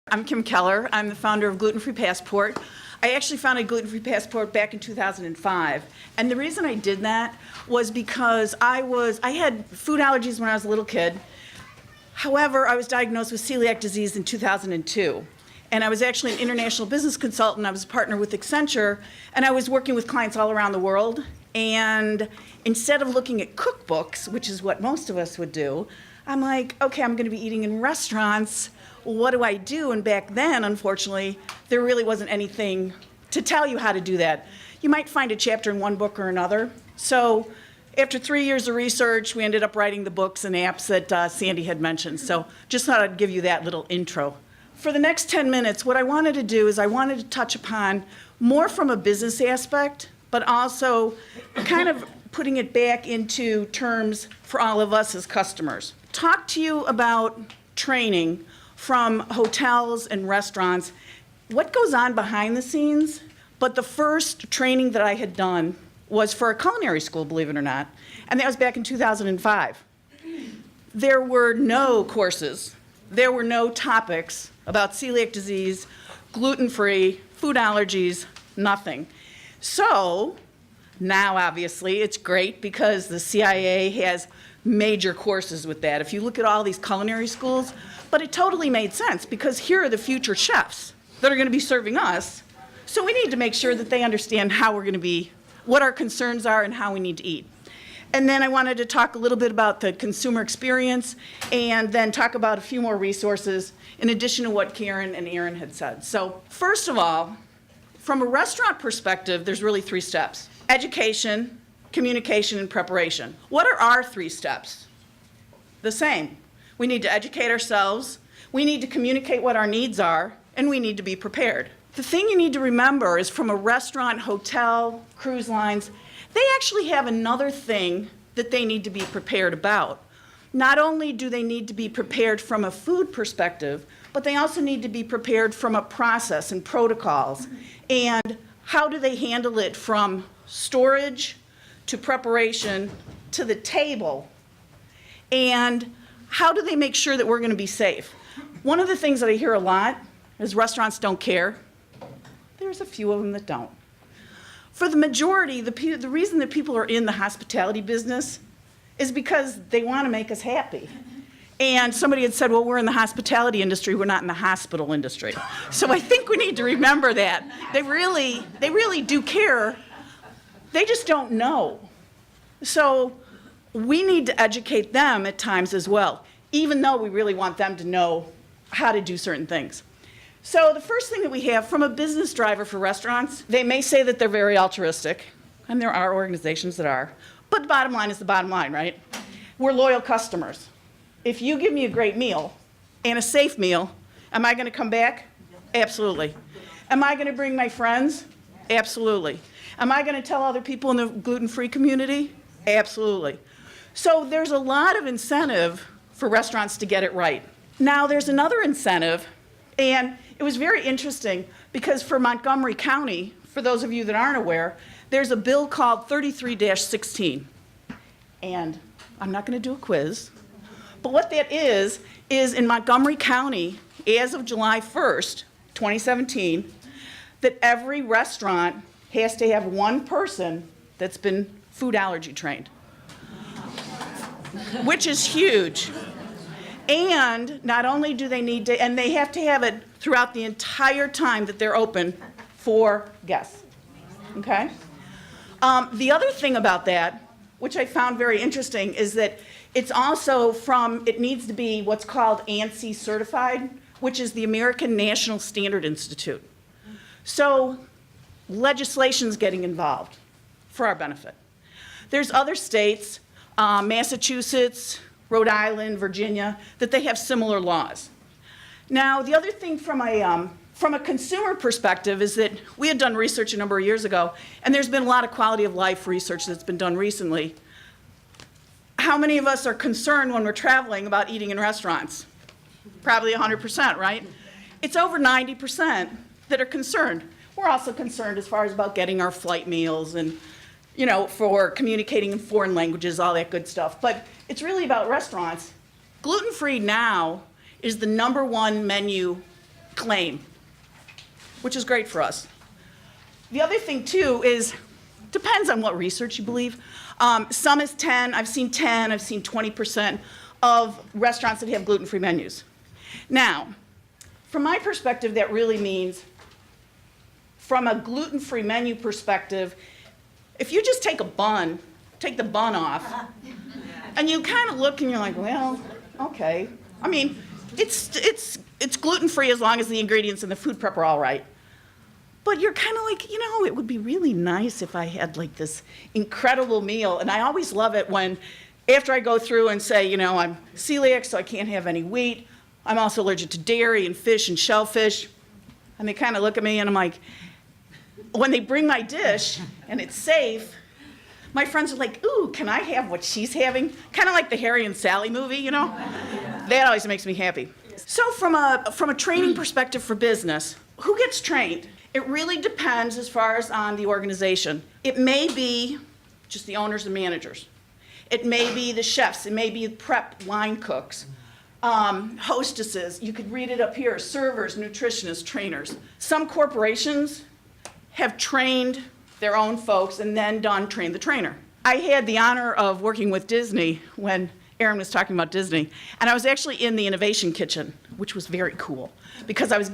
I'm Kim Koeller. I'm the founder of Gluten-Free Passport. I actually founded Gluten-Free Passport back in 2005. And the reason I did that was because I had food allergies when I was a little kid. However, I was diagnosed with celiac disease in 2002. And I was actually an international business consultant. I was a partner with Accenture, and I was working with clients all around the world. And instead of looking at cookbooks, which is what most of us would do, I'm like, okay, I'm going to be eating in restaurants. What do I do? And back then, unfortunately, there really wasn't anything to tell you how to do that. You might find a chapter in one book or another. So after 3 years of research, we ended up writing the books and apps that Sandy had mentioned. So just thought I'd give you that little intro. For the next 10 minutes, what I wanted to do is I wanted to touch upon more from a business aspect, but also kind of putting it back into terms for all of us as customers. Talk to you about training from hotels and restaurants, what goes on behind the scenes. But the first training that I had done was for a culinary school, believe it or not, and that was back in 2005. There were no courses, there were no topics about celiac disease, gluten-free, food allergies, nothing. So now, obviously, it's great because the CIA has major courses with that. If you look at all these culinary schools, but it totally made sense because here are the future chefs that are going to be serving us. So we need to make sure that they understand how we're going to be, what our concerns are and how we need to eat. And then I wanted to talk a little bit about the consumer experience and then talk about a few more resources in addition to what Karen and Aaron had said. So first of all, from a restaurant perspective, there's really 3 steps: education, communication, and preparation. What are our 3 steps? The same. We need to educate ourselves, we need to communicate what our needs are, and we need to be prepared. The thing you need to remember is from a restaurant, hotel, cruise lines, they actually have another thing that they need to be prepared about. Not only do they need to be prepared from a food perspective, but they also need to be prepared from a process and protocols. And how do they handle it from storage to preparation to the table? And how do they make sure that we're going to be safe? One of the things that I hear a lot is restaurants don't care. There's a few of them that don't. For the majority, the reason that people are in the hospitality business is because they want to make us happy. And somebody had said, well, we're in the hospitality industry, we're not in the hospital industry. So I think we need to remember that. They really do care. They just don't know. So we need to educate them at times as well, even though we really want them to know how to do certain things. So the first thing that we have from a business driver for restaurants, they may say that they're very altruistic, and there are organizations that are, but the bottom line is the bottom line, right? We're loyal customers. If you give me a great meal and a safe meal, am I going to come back? Absolutely. Am I going to bring my friends? Absolutely. Am I going to tell other people in the gluten-free community? Absolutely. So there's a lot of incentive for restaurants to get it right. Now there's another incentive, and it was very interesting because for Montgomery County, for those of you that aren't aware, there's a bill called 33-16. And I'm not going to do a quiz, but what that is in Montgomery County, as of July 1st, 2017, that every restaurant has to have one person that's been food allergy trained, which is huge. And not only do they need to, and they have to have it throughout the entire time that they're open for guests, okay? The other thing about that, which I found very interesting, is that it's also it needs to be what's called ANSI certified, which is the American National Standard Institute. So legislation's getting involved for our benefit. There's other states, Massachusetts, Rhode Island, Virginia, that they have similar laws. Now, the other thing from a consumer perspective is that we had done research a number of years ago, and there's been a lot of quality of life research that's been done recently. How many of us are concerned when we're traveling about eating in restaurants? Probably 100%, right? It's over 90% that are concerned. We're also concerned as far as about getting our flight meals and, for communicating in foreign languages, all that good stuff. But it's really about restaurants. Gluten-free now is the #1 menu claim, which is great for us. The other thing too is, depends on what research you believe. Some is 10, I've seen 20% of restaurants that have gluten-free menus. Now, from my perspective, that really means, from a gluten-free menu perspective, if you just take the bun off, and you kind of look and you're like, well, okay. I mean, it's gluten-free as long as the ingredients and the food prep are all right. But you're kind of like, it would be really nice if I had like this incredible meal. And I always love it when, after I go through and say, I'm celiac, so I can't have any wheat. I'm also allergic to dairy and fish and shellfish. And they kind of look at me and I'm like, when they bring my dish and it's safe, my friends are like, ooh, can I have what she's having? Kind of like the Harry and Sally movie, That always makes me happy. So from a training perspective for business, who gets trained? It really depends as far as on the organization. It may be just the owners and managers. It may be the chefs. It may be prep line cooks, hostesses. You could read it up here, servers, nutritionists, trainers. Some corporations have trained their own folks and then train the trainer. I had the honor of working with Disney when Aaron was talking about Disney, and I was actually in the innovation kitchen, which was very cool because I was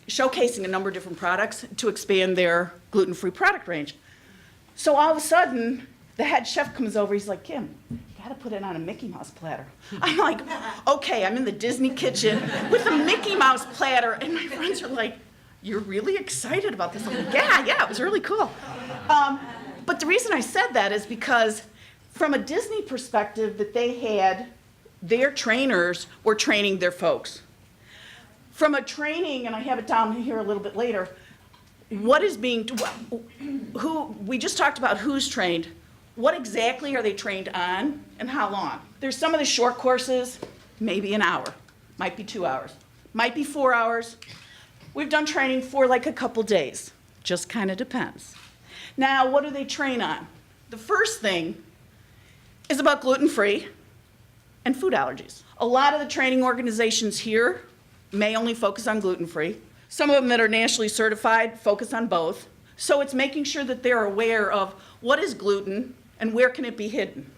showcasing a number of different products to expand their gluten-free product range. So all of a sudden, the head chef comes over, he's like, Kim, you gotta put it on a Mickey Mouse platter. I'm like, okay, I'm in the Disney kitchen with a Mickey Mouse platter, and my friends are like, you're really excited about this? I'm like, yeah, it was really cool. But the reason I said that is because from a Disney perspective, that they had, their trainers were training their folks. From a training, and I have it down here a little bit later, what is being, we just talked about who's trained. What exactly are they trained on and how long? There's some of the short courses, maybe an hour, might be 2 hours, might be 4 hours. We've done training for like a couple days, just kind of depends. Now, what do they train on? The first thing is about gluten-free and food allergies. A lot of the training organizations here may only focus on gluten-free. Some of them that are nationally certified focus on both. So it's making sure that they're aware of what is gluten and where can it be hidden.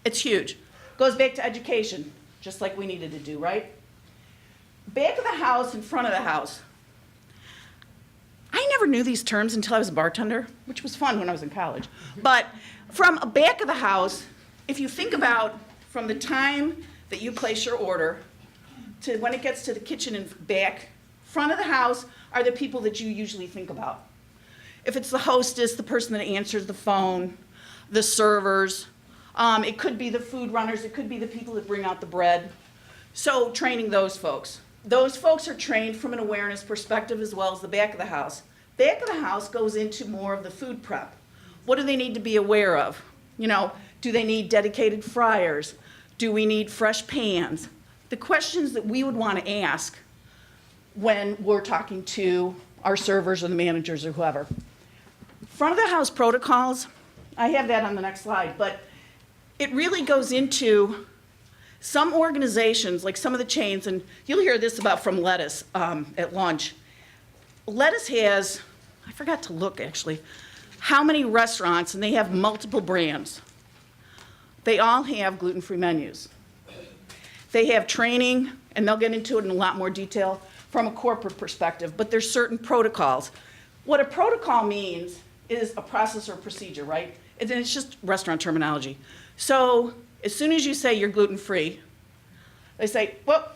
It's huge. Goes back to education, just like we needed to do, right? Back of the house and front of the house. I never knew these terms until I was a bartender, which was fun when I was in college. But from a back of the house, if you think about from the time that you place your order to when it gets to the kitchen and back, front of the house are the people that you usually think about. If it's the hostess, the person that answers the phone, the servers, it could be the food runners, it could be the people that bring out the bread. So training those folks. Those folks are trained from an awareness perspective as well as the back of the house. Back of the house goes into more of the food prep. What do they need to be aware of? Do they need dedicated fryers? Do we need fresh pans? The questions that we would want to ask when we're talking to our servers or the managers or whoever. Front of the house protocols, I have that on the next slide, but it really goes into some organizations, like some of the chains, and you'll hear this about from Lettuce at lunch. Lettuce has, I forgot to look actually, how many restaurants, and they have multiple brands. They all have gluten-free menus. They have training, and they'll get into it in a lot more detail from a corporate perspective, but there's certain protocols. What a protocol means is a process or procedure, right? And it's just restaurant terminology. So as soon as you say you're gluten-free, they say, well,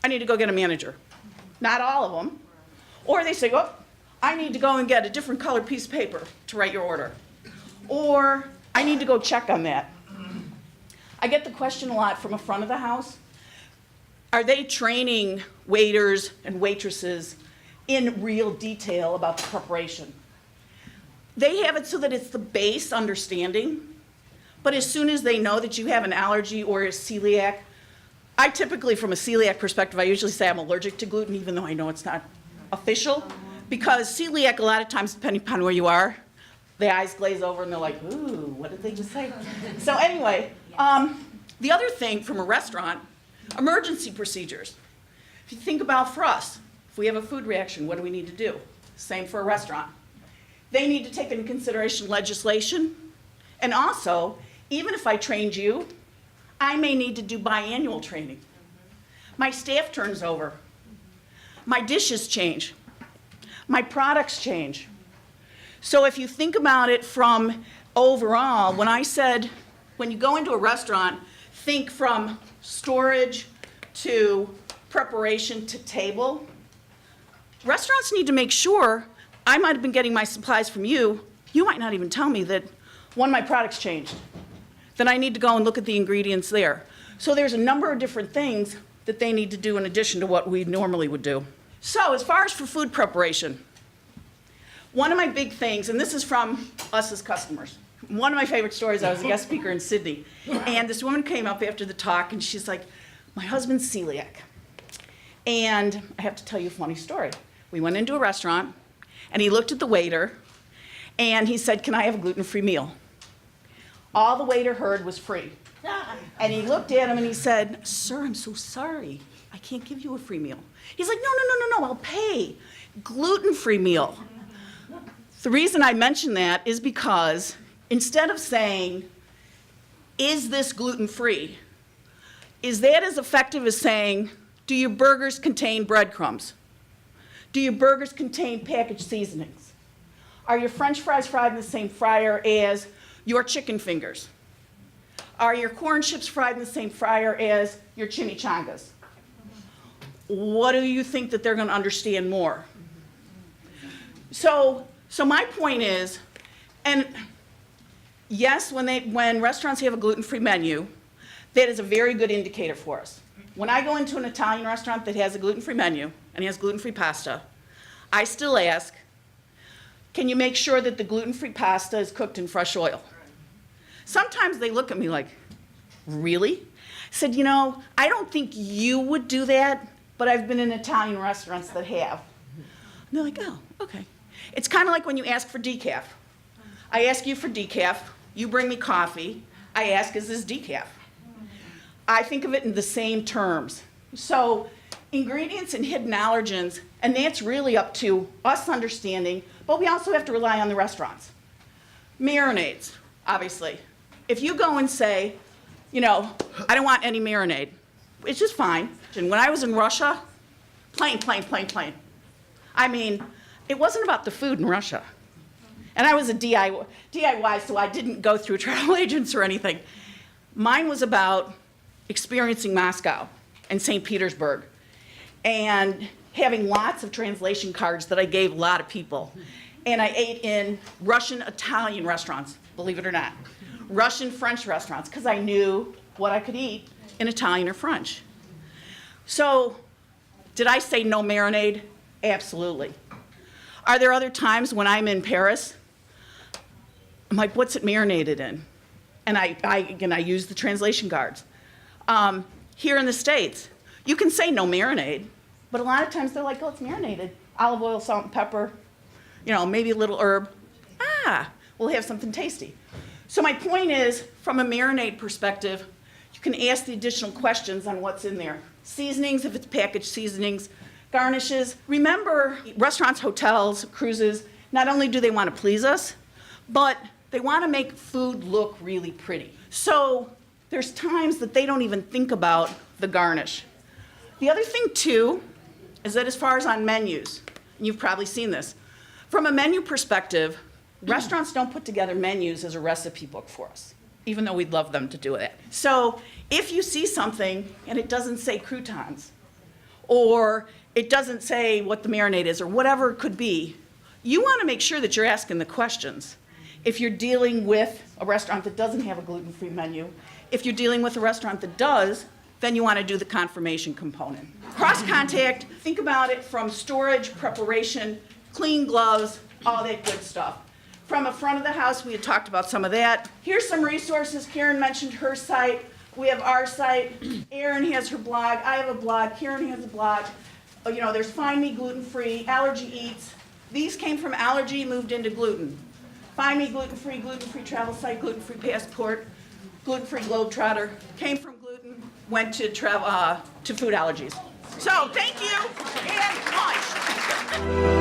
I need to go get a manager. Not all of them. Or they say, well, I need to go and get a different colored piece of paper to write your order. Or I need to go check on that. I get the question a lot from a front of the house. Are they training waiters and waitresses in real detail about the preparation? They have it so that it's the base understanding, but as soon as they know that you have an allergy or a celiac, I typically, from a celiac perspective, I usually say I'm allergic to gluten, even though I know it's not official, because celiac, a lot of times, depending upon where you are, the eyes glaze over and they're like, ooh, what did they just say? So anyway, the other thing from a restaurant, emergency procedures. If you think about for us, if we have a food reaction, what do we need to do? Same for a restaurant. They need to take into consideration legislation. And also, even if I trained you, I may need to do biannual training. My staff turns over. My dishes change. My products change. So if you think about it from overall, when I said, when you go into a restaurant, think from storage to preparation to table. Restaurants need to make sure, I might have been getting my supplies from you, you might not even tell me that one of my products changed. Then I need to go and look at the ingredients there. So there's a number of different things that they need to do in addition to what we normally would do. So as far as for food preparation, one of my big things, and this is from us as customers, one of my favorite stories, I was a guest speaker in Sydney, and this woman came up after the talk and she's like, my husband's celiac. And I have to tell you a funny story. We went into a restaurant and he looked at the waiter and he said, can I have a gluten-free meal? All the waiter heard was free. And he looked at him and he said, sir, I'm so sorry. I can't give you a free meal. He's like, no, I'll pay. Gluten-free meal. The reason I mention that is because instead of saying, is this gluten-free, is that as effective as saying, do your burgers contain breadcrumbs? Do your burgers contain packaged seasonings? Are your French fries fried in the same fryer as your chicken fingers? Are your corn chips fried in the same fryer as your chimichangas? What do you think that they're going to understand more? So my point is, and yes, when restaurants have a gluten-free menu, that is a very good indicator for us. When I go into an Italian restaurant that has a gluten-free menu and has gluten-free pasta, I still ask, can you make sure that the gluten-free pasta is cooked in fresh oil? Sometimes they look at me like, really? I said, you know, I don't think you would do that, but I've been in Italian restaurants that have. And they're like, oh, okay. It's kind of like when you ask for decaf. I ask you for decaf, you bring me coffee, I ask, is this decaf? I think of it in the same terms. So ingredients and hidden allergens, and that's really up to us understanding, but we also have to rely on the restaurants. Marinades, obviously. If you go and say, you know, I don't want any marinade, it's just fine. And when I was in Russia, plain. I mean, it wasn't about the food in Russia. And I was a DIY, so I didn't go through travel agents or anything. Mine was about experiencing Moscow and St. Petersburg and having lots of translation cards that I gave a lot of people. And I ate in Russian, Italian restaurants, believe it or not. Russian, French restaurants, because I knew what I could eat in Italian or French. So, did I say no marinade? Absolutely. Are there other times when I'm in Paris, I'm like, what's it marinated in? And I use the translation cards. Here in the States, you can say no marinade, but a lot of times they're like, oh, it's marinated. Olive oil, salt, and pepper, you know, maybe a little herb. We'll have something tasty. So my point is, from a marinade perspective, you can ask the additional questions on what's in there. Seasonings, if it's packaged seasonings, garnishes. Remember, restaurants, hotels, cruises, not only do they want to please us, but they want to make food look really pretty. So there's times that they don't even think about the garnish. The other thing, too, is that as far as on menus, and you've probably seen this, from a menu perspective, restaurants don't put together menus as a recipe book for us, even though we'd love them to do it. So if you see something and it doesn't say croutons, or it doesn't say what the marinade is, or whatever it could be, you want to make sure that you're asking the questions. If you're dealing with a restaurant that doesn't have a gluten-free menu, if you're dealing with a restaurant that does, then you want to do the confirmation component. Cross-contact, think about it from storage, preparation, clean gloves, all that good stuff. From the front of the house, we had talked about some of that. Here's some resources. Karen mentioned her site. We have our site. Erin has her blog. I have a blog. Karen has a blog. You know, there's Find Me Gluten-Free, Allergy Eats. These came from allergy, moved into gluten. Find Me Gluten-Free, gluten-free travel site, gluten-free passport, gluten-free globetrotter. Came from gluten, went to food allergies. So thank you and punch.